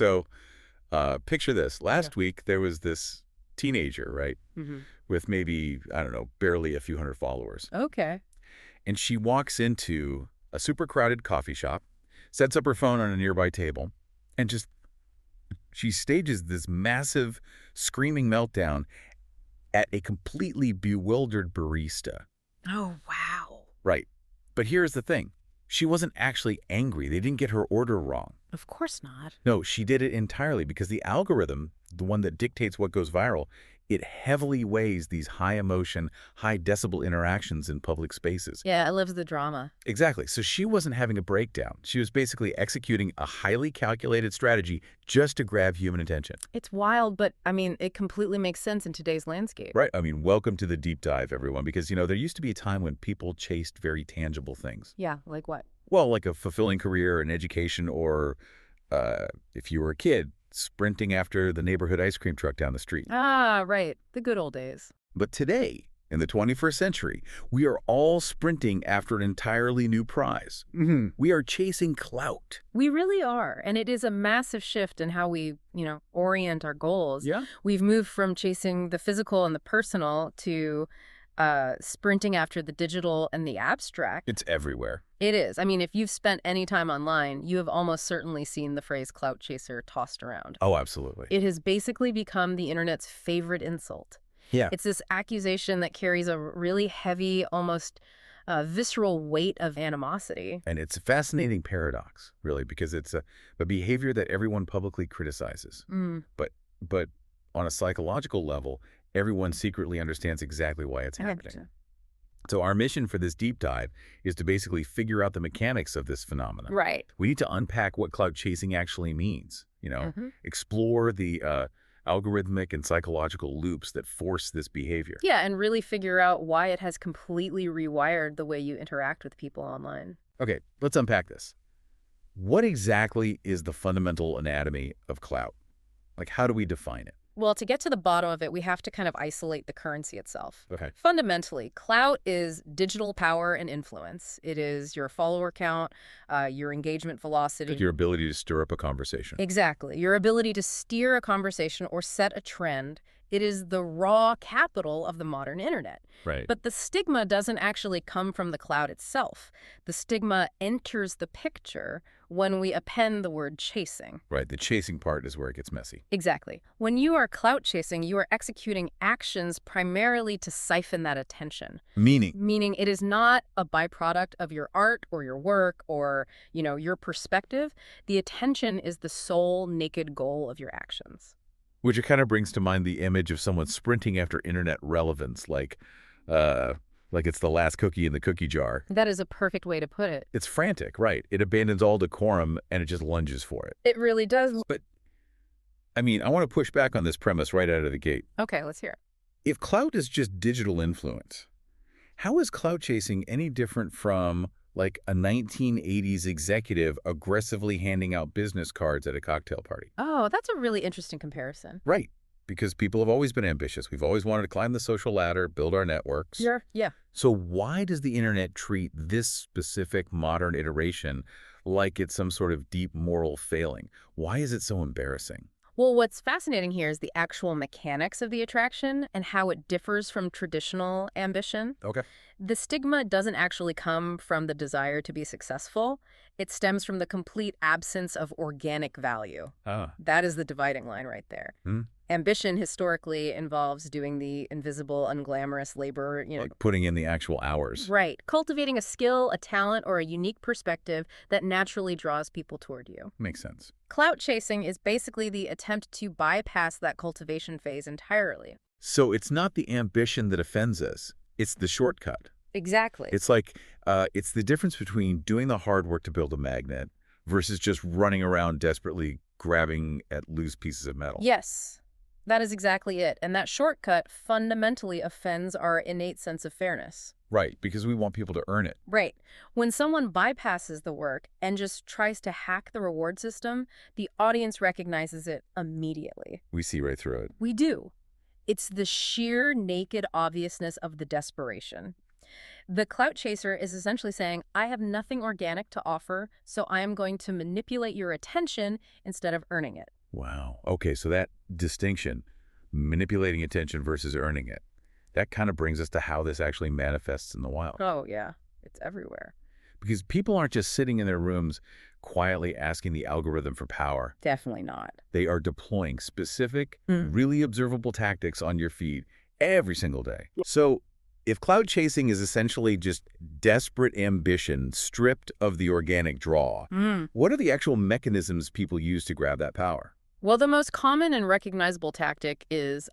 So picture this. Last week, there was this teenager, right, with maybe, I don't know, barely a few hundred followers. Okay. And she walks into a super crowded coffee shop, sets up her phone on a nearby table, and she stages this massive screaming meltdown at a completely bewildered barista. Oh, wow. Right. But here's the thing. She wasn't actually angry. They didn't get her order wrong. Of course not. No, she did it entirely because the algorithm, the one that dictates what goes viral, it heavily weighs these high-emotion, high-decibel interactions in public spaces. Yeah, it lives the drama. Exactly. So she wasn't having a breakdown. She was basically executing a highly calculated strategy just to grab human attention. It's wild, but, I mean, it completely makes sense in today's landscape. Right. I mean, welcome to the deep dive, everyone, because, there used to be a time when people chased very tangible things. Yeah, like what? Well, like a fulfilling career, an education, or if you were a kid, sprinting after the neighborhood ice cream truck down the street. Ah, right. The good old days. But today, in the 21st century, we are all sprinting after an entirely new prize. We are chasing clout. We really are. And it is a massive shift in how we, orient our goals. Yeah. We've moved from chasing the physical and the personal to sprinting after the digital and the abstract. It's everywhere. It is. I mean, if you've spent any time online, you have almost certainly seen the phrase clout chaser tossed around. Oh, absolutely. It has basically become the internet's favorite insult. Yeah. It's this accusation that carries a really heavy, almost visceral weight of animosity. And it's a fascinating paradox, really, because it's a behavior that everyone publicly criticizes. But on a psychological level, everyone secretly understands exactly why it's happening. So our mission for this deep dive is to basically figure out the mechanics of this phenomenon. Right. We need to unpack what clout chasing actually means, explore the algorithmic and psychological loops that force this behavior. Yeah, and really figure out why it has completely rewired the way you interact with people online. Okay, let's unpack this. What exactly is the fundamental anatomy of clout? Like, how do we define it? Well, to get to the bottom of it, we have to kind of isolate the currency itself. Okay. Fundamentally, clout is digital power and influence. It is your follower count, your engagement velocity. Like your ability to stir up a conversation. Exactly. Your ability to steer a conversation or set a trend. It is the raw capital of the modern internet. Right. But the stigma doesn't actually come from the clout itself. The stigma enters the picture when we append the word chasing. Right. The chasing part is where it gets messy. Exactly. When you are clout chasing, you are executing actions primarily to siphon that attention. Meaning it is not a byproduct of your art or your work or, your perspective. The attention is the sole naked goal of your actions. Which it kind of brings to mind the image of someone sprinting after internet relevance, like it's the last cookie in the cookie jar. That is a perfect way to put it. It's frantic, right? It abandons all decorum and it just lunges for it. It really does. But, I want to push back on this premise right out of the gate. Okay, let's hear it. If clout is just digital influence, how is clout chasing any different from like a 1980s executive aggressively handing out business cards at a cocktail party? Oh, that's a really interesting comparison. Right. Because people have always been ambitious. We've always wanted to climb the social ladder, build our networks. Sure, yeah. So why does the internet treat this specific modern iteration like it's some sort of deep moral failing? Why is it so embarrassing? Well, what's fascinating here is the actual mechanics of the attraction and how it differs from traditional ambition. Okay. The stigma doesn't actually come from the desire to be successful. It stems from the complete absence of organic value. That is the dividing line right there. Ambition historically involves doing the invisible, unglamorous labor, Like putting in the actual hours. Right. Cultivating a skill, a talent, or a unique perspective that naturally draws people toward you. Makes sense. Clout chasing is basically the attempt to bypass that cultivation phase entirely. So it's not the ambition that offends us. It's the shortcut. Exactly. It's like, it's the difference between doing the hard work to build a magnet versus just running around desperately grabbing at loose pieces of metal. Yes. That is exactly it. And that shortcut fundamentally offends our innate sense of fairness. Right, because we want people to earn it. Right. When someone bypasses the work and just tries to hack the reward system, the audience recognizes it immediately. We see right through it. We do. It's the sheer naked obviousness of the desperation. The clout chaser is essentially saying, I have nothing organic to offer, so I am going to manipulate your attention instead of earning it. Wow. Okay, so that distinction, manipulating attention versus earning it, that kind of brings us to how this actually manifests in the wild. Oh, yeah. It's everywhere. Because people aren't just sitting in their rooms quietly asking the algorithm for power. Definitely not. They are deploying specific, really observable tactics on your feed every single day. So if clout chasing is essentially just desperate ambition stripped of the organic draw, what are the actual mechanisms people use to grab that power? Well, the most common and recognizable tactic is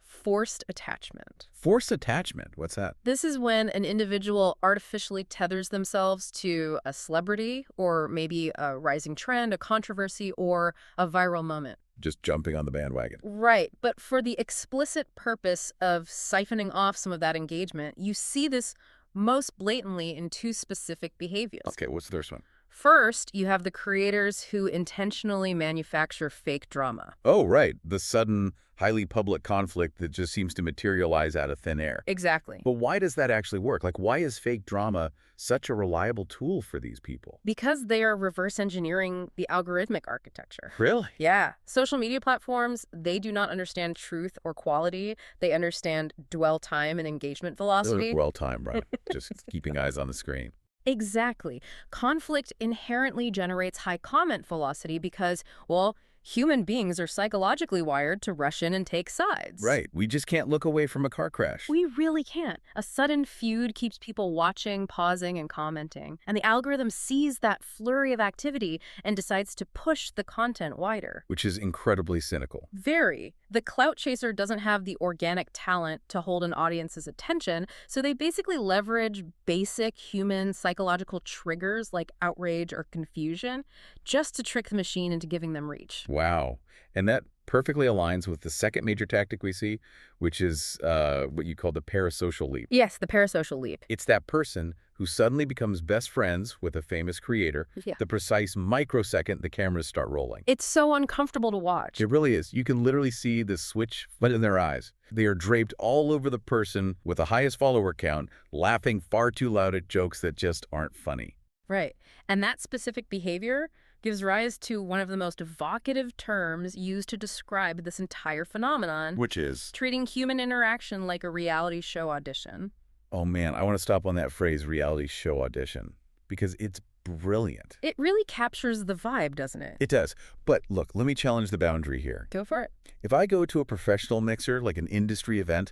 forced attachment. Forced attachment? What's that? This is when an individual artificially tethers themselves to a celebrity or maybe a rising trend, a controversy, or a viral moment. Just jumping on the bandwagon. Right. But for the explicit purpose of siphoning off some of that engagement, you see this most blatantly in two specific behaviors. Okay, what's the first one? First, you have the creators who intentionally manufacture fake drama. Oh, right. The sudden, highly public conflict that just seems to materialize out of thin air. Exactly. But why does that actually work? Like, why is fake drama such a reliable tool for these people? Because they are reverse engineering the algorithmic architecture. Really? Yeah. Social media platforms, they do not understand truth or quality. They understand dwell time and engagement velocity. Dwell time, right. Just keeping eyes on the screen. Exactly. Conflict inherently generates high comment velocity because, well, human beings are psychologically wired to rush in and take sides. Right. We just can't look away from a car crash. We really can't. A sudden feud keeps people watching, pausing, and commenting. And the algorithm sees that flurry of activity and decides to push the content wider. Which is incredibly cynical. Very. The clout chaser doesn't have the organic talent to hold an audience's attention, so they basically leverage basic human psychological triggers like outrage or confusion just to trick the machine into giving them reach. Wow. And that perfectly aligns with the second major tactic we see, which is what you call the parasocial leap. Yes, the parasocial leap. It's that person who suddenly becomes best friends with a famous creator the precise microsecond the cameras start rolling. It's so uncomfortable to watch. It really is. You can literally see the switch in their eyes. They are draped all over the person with the highest follower count, laughing far too loud at jokes that just aren't funny. Right. And that specific behavior gives rise to one of the most evocative terms used to describe this entire phenomenon. Which is? Treating human interaction like a reality show audition. Oh man, I want to stop on that phrase, reality show audition, because it's brilliant. It really captures the vibe, doesn't it? It does. But look, let me challenge the boundary here. Go for it. If I go to a professional mixer, like an industry event,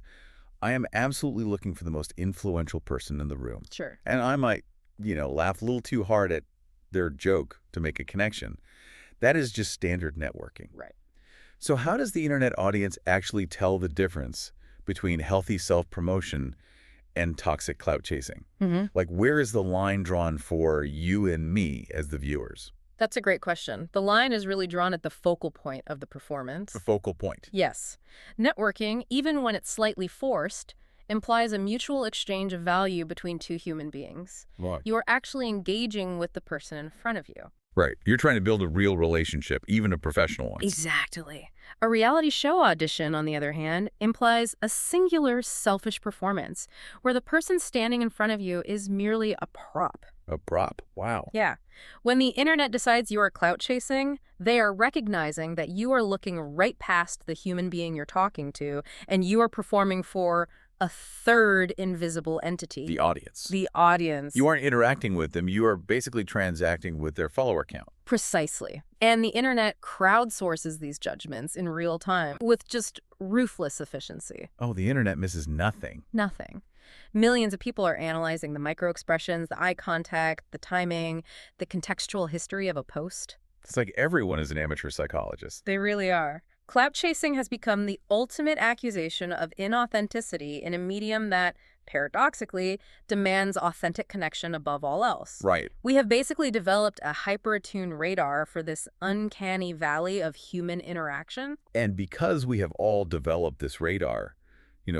I am absolutely looking for the most influential person in the room. Sure. And I might, laugh a little too hard at their joke to make a connection. That is just standard networking. Right. So how does the internet audience actually tell the difference between healthy self-promotion and toxic clout chasing? Like, where is the line drawn for you and me as the viewers? That's a great question. The line is really drawn at the focal point of the performance. The focal point. Yes. Networking, even when it's slightly forced, implies a mutual exchange of value between two human beings. Right. You are actually engaging with the person in front of you. Right. You're trying to build a real relationship, even a professional one. Exactly. A reality show audition, on the other hand, implies a singular selfish performance, where the person standing in front of you is merely a prop. A prop? Wow. Yeah. When the internet decides you are clout chasing, they are recognizing that you are looking right past the human being you're talking to, and you are performing for a third invisible entity. The audience. The audience. You aren't interacting with them. You are basically transacting with their follower count. Precisely. And the internet crowdsources these judgments in real time with just ruthless efficiency. Oh, the internet misses nothing. Nothing. Millions of people are analyzing the microexpressions, the eye contact, the timing, the contextual history of a post. It's like everyone is an amateur psychologist. They really are. Clout chasing has become the ultimate accusation of inauthenticity in a medium that, paradoxically, demands authentic connection above all else. Right. We have basically developed a hyper-attuned radar for this uncanny valley of human interaction. And because we have all developed this radar,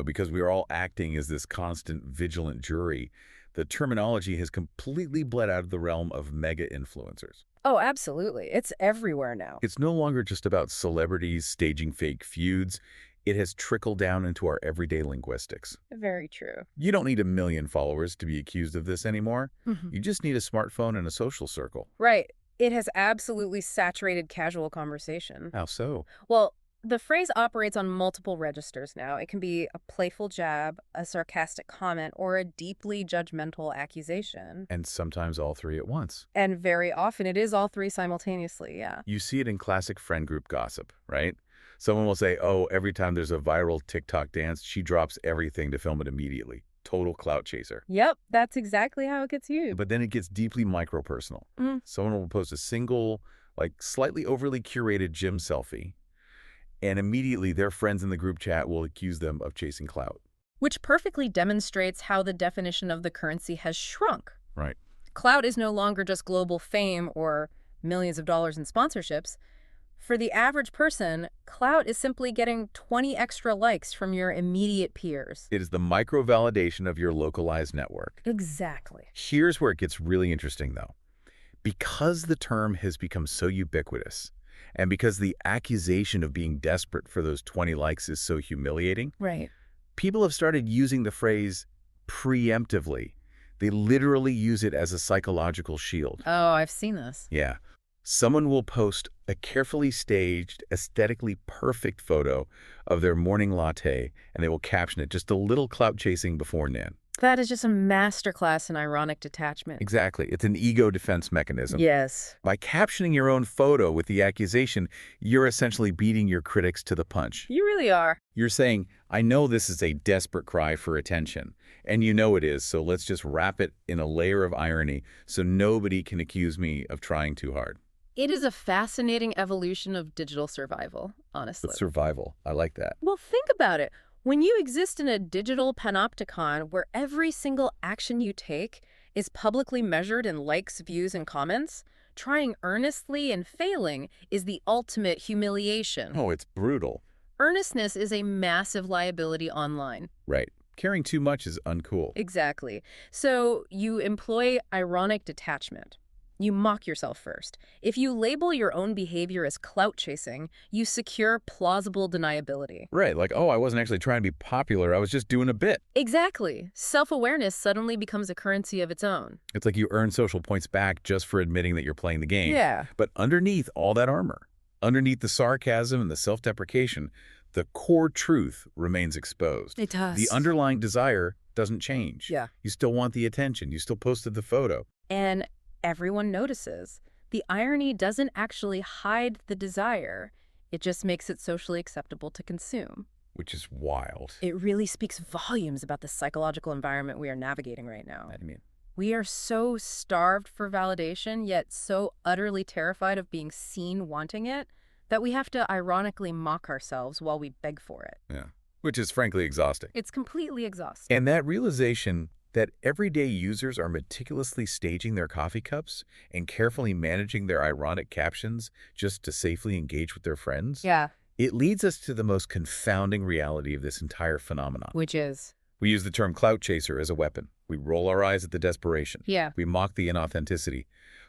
because we are all acting as this constant vigilant jury, the terminology has completely bled out of the realm of mega influencers. Oh, absolutely. It's everywhere now. It's no longer just about celebrities staging fake feuds. it has trickled down into our everyday linguistics. Very true. You don't need 1 million followers to be accused of this anymore. You just need a smartphone and a social circle. Right. It has absolutely saturated casual conversation. How so? Well, the phrase operates on multiple registers now. It can be a playful jab, a sarcastic comment, or a deeply judgmental accusation. And sometimes all three at once. And very often it is all three simultaneously, yeah. You see it in classic friend group gossip, right? Someone will say, oh, every time there's a viral TikTok dance, she drops everything to film it immediately. Total clout chaser. Yep, that's exactly how it gets used. But then it gets deeply micro-personal. Someone will post a single, slightly overly curated gym selfie, and immediately their friends in the group chat will accuse them of chasing clout. Which perfectly demonstrates how the definition of the currency has shrunk. Right. Clout is no longer just global fame or millions of dollars in sponsorships. For the average person, clout is simply getting 20 extra likes from your immediate peers. It is the micro-validation of your localized network. Exactly. Here's where it gets really interesting, though. Because the term has become so ubiquitous, and because the accusation of being desperate for those 20 likes is so humiliating, right, people have started using the phrase preemptively. They literally use it as a psychological shield. Oh, I've seen this. Yeah. Someone will post a carefully staged, aesthetically perfect photo of their morning latte, and they will caption it just a little clout chasing before noon. That is just a masterclass in ironic detachment. Exactly. It's an ego defense mechanism. Yes. By captioning your own photo with the accusation, you're essentially beating your critics to the punch. You really are. You're saying, I know this is a desperate cry for attention, and you know it is, so let's just wrap it in a layer of irony so nobody can accuse me of trying too hard. It is a fascinating evolution of digital survival, honestly. But survival. I like that. Well, think about it. When you exist in a digital panopticon where every single action you take is publicly measured in likes, views, and comments, trying earnestly and failing is the ultimate humiliation. Oh, it's brutal. Earnestness is a massive liability online. Right. Caring too much is uncool. Exactly. So you employ ironic detachment. You mock yourself first. If you label your own behavior as clout chasing, you secure plausible deniability. Right, like, oh, I wasn't actually trying to be popular, I was just doing a bit. Exactly. Self-awareness suddenly becomes a currency of its own. It's like you earn social points back just for admitting that you're playing the game. Yeah. But underneath all that armor, underneath the sarcasm and the self-deprecation, the core truth remains exposed. It does. The underlying desire doesn't change. Yeah. You still want the attention. You still posted the photo. And everyone notices. The irony doesn't actually hide the desire. It just makes it socially acceptable to consume. Which is wild. It really speaks volumes about the psychological environment we are navigating right now. I mean, we are so starved for validation, yet so utterly terrified of being seen wanting it, that we have to ironically mock ourselves while we beg for it. Yeah. Which is frankly exhausting. It's completely exhausting. And that realization that everyday users are meticulously staging their coffee cups and carefully managing their ironic captions just to safely engage with their friends. Yeah. It leads us to the most confounding reality of this entire phenomenon. Which is? We use the term clout chaser as a weapon. We roll our eyes at the desperation. Yeah. We mock the inauthenticity.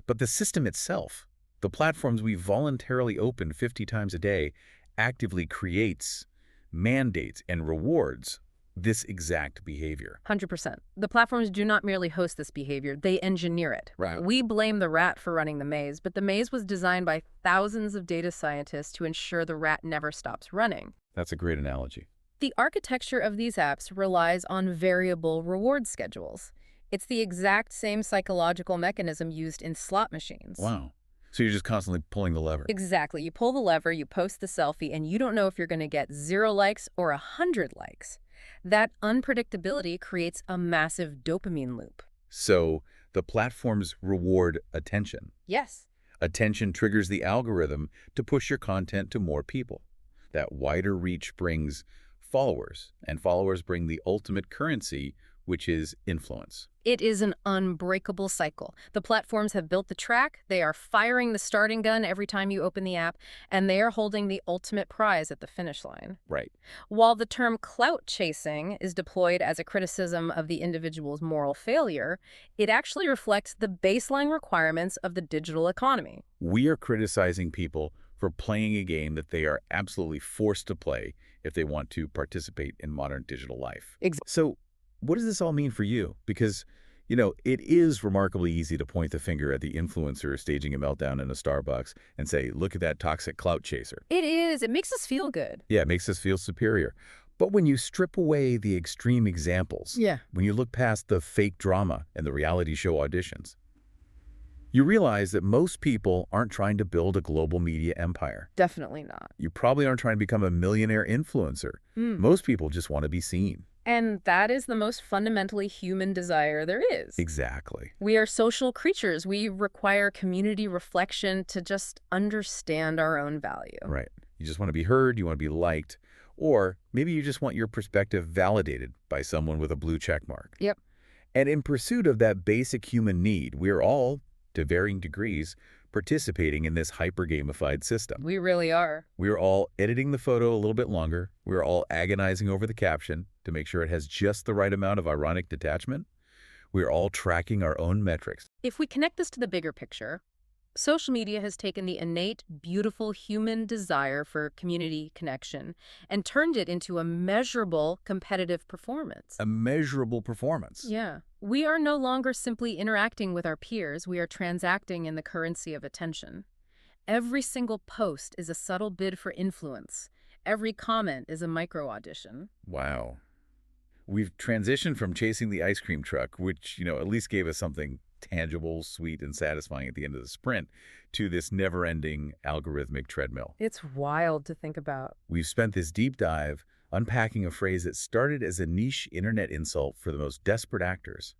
But the system itself, the platforms we voluntarily open 50 times a day, actively creates, mandates, and rewards this exact behavior. 100%. The platforms do not merely host this behavior, they engineer it. Right. We blame the rat for running the maze, but the maze was designed by thousands of data scientists to ensure the rat never stops running. That's a great analogy. The architecture of these apps relies on variable reward schedules. It's the exact same psychological mechanism used in slot machines. Wow. So you're just constantly pulling the lever. Exactly. You pull the lever, you post the selfie, and you don't know if you're going to get 0 likes or 100 likes. That unpredictability creates a massive dopamine loop. So the platforms reward attention. Yes. Attention triggers the algorithm to push your content to more people. That wider reach brings followers, and followers bring the ultimate currency, which is influence. It is an unbreakable cycle. The platforms have built the track, they are firing the starting gun every time you open the app, and they are holding the ultimate prize at the finish line. Right. While the term clout chasing is deployed as a criticism of the individual's moral failure, it actually reflects the baseline requirements of the digital economy. We are criticizing people for playing a game that they are absolutely forced to play if they want to participate in modern digital life. So what does this all mean for you? Because, you know, it is remarkably easy to point the finger at the influencer staging a meltdown in a Starbucks and say, look at that toxic clout chaser. It is. It makes us feel good. Yeah, it makes us feel superior. But when you strip away the extreme examples, when you look past the fake drama and the reality show auditions, you realize that most people aren't trying to build a global media empire. Definitely not. You probably aren't trying to become a millionaire influencer. Most people just want to be seen. And that is the most fundamentally human desire there is. Exactly. We are social creatures. We require community reflection to just understand our own value. Right. You just want to be heard, you want to be liked, or maybe you just want your perspective validated by someone with a blue check mark. Yep. And in pursuit of that basic human need, we're all, to varying degrees, participating in this hyper-gamified system. We really are. We're all editing the photo a little bit longer. We're all agonizing over the caption to make sure it has just the right amount of ironic detachment. We're all tracking our own metrics. If we connect this to the bigger picture, social media has taken the innate, beautiful human desire for community connection and turned it into a measurable competitive performance. A measurable performance. Yeah. We are no longer simply interacting with our peers. We are transacting in the currency of attention. Every single post is a subtle bid for influence. Every comment is a micro-audition. Wow. We've transitioned from chasing the ice cream truck, which, you know, at least gave us something tangible, sweet, and satisfying at the end of the sprint, to this never-ending algorithmic treadmill. It's wild to think about. We've spent this deep dive unpacking a phrase that started as a niche internet insult for the most desperate actors,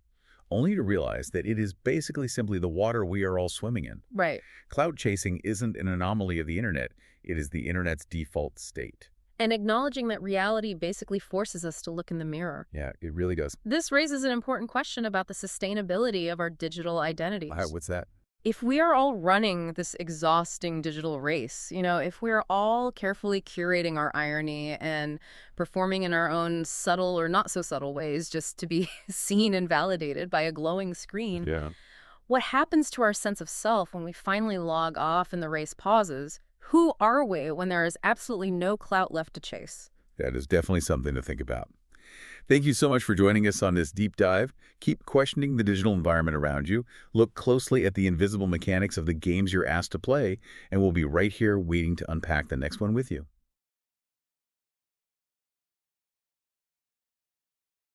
only to realize that it is basically simply the water we are all swimming in. Right. Clout chasing isn't an anomaly of the internet. It is the internet's default state. And acknowledging that reality basically forces us to look in the mirror. Yeah, it really does. This raises an important question about the sustainability of our digital identities. What's that? If we are all running this exhausting digital race, you know, if we're all carefully curating our irony and performing in our own subtle or not so subtle ways just to be seen and validated by a glowing screen, what happens to our sense of self when we finally log off and the race pauses? Who are we when there is absolutely no clout left to chase? That is definitely something to think about. Thank you so much for joining us on this deep dive. Keep questioning the digital environment around you. Look closely at the invisible mechanics of the games you're asked to play, and we'll be right here waiting to unpack the next one with you.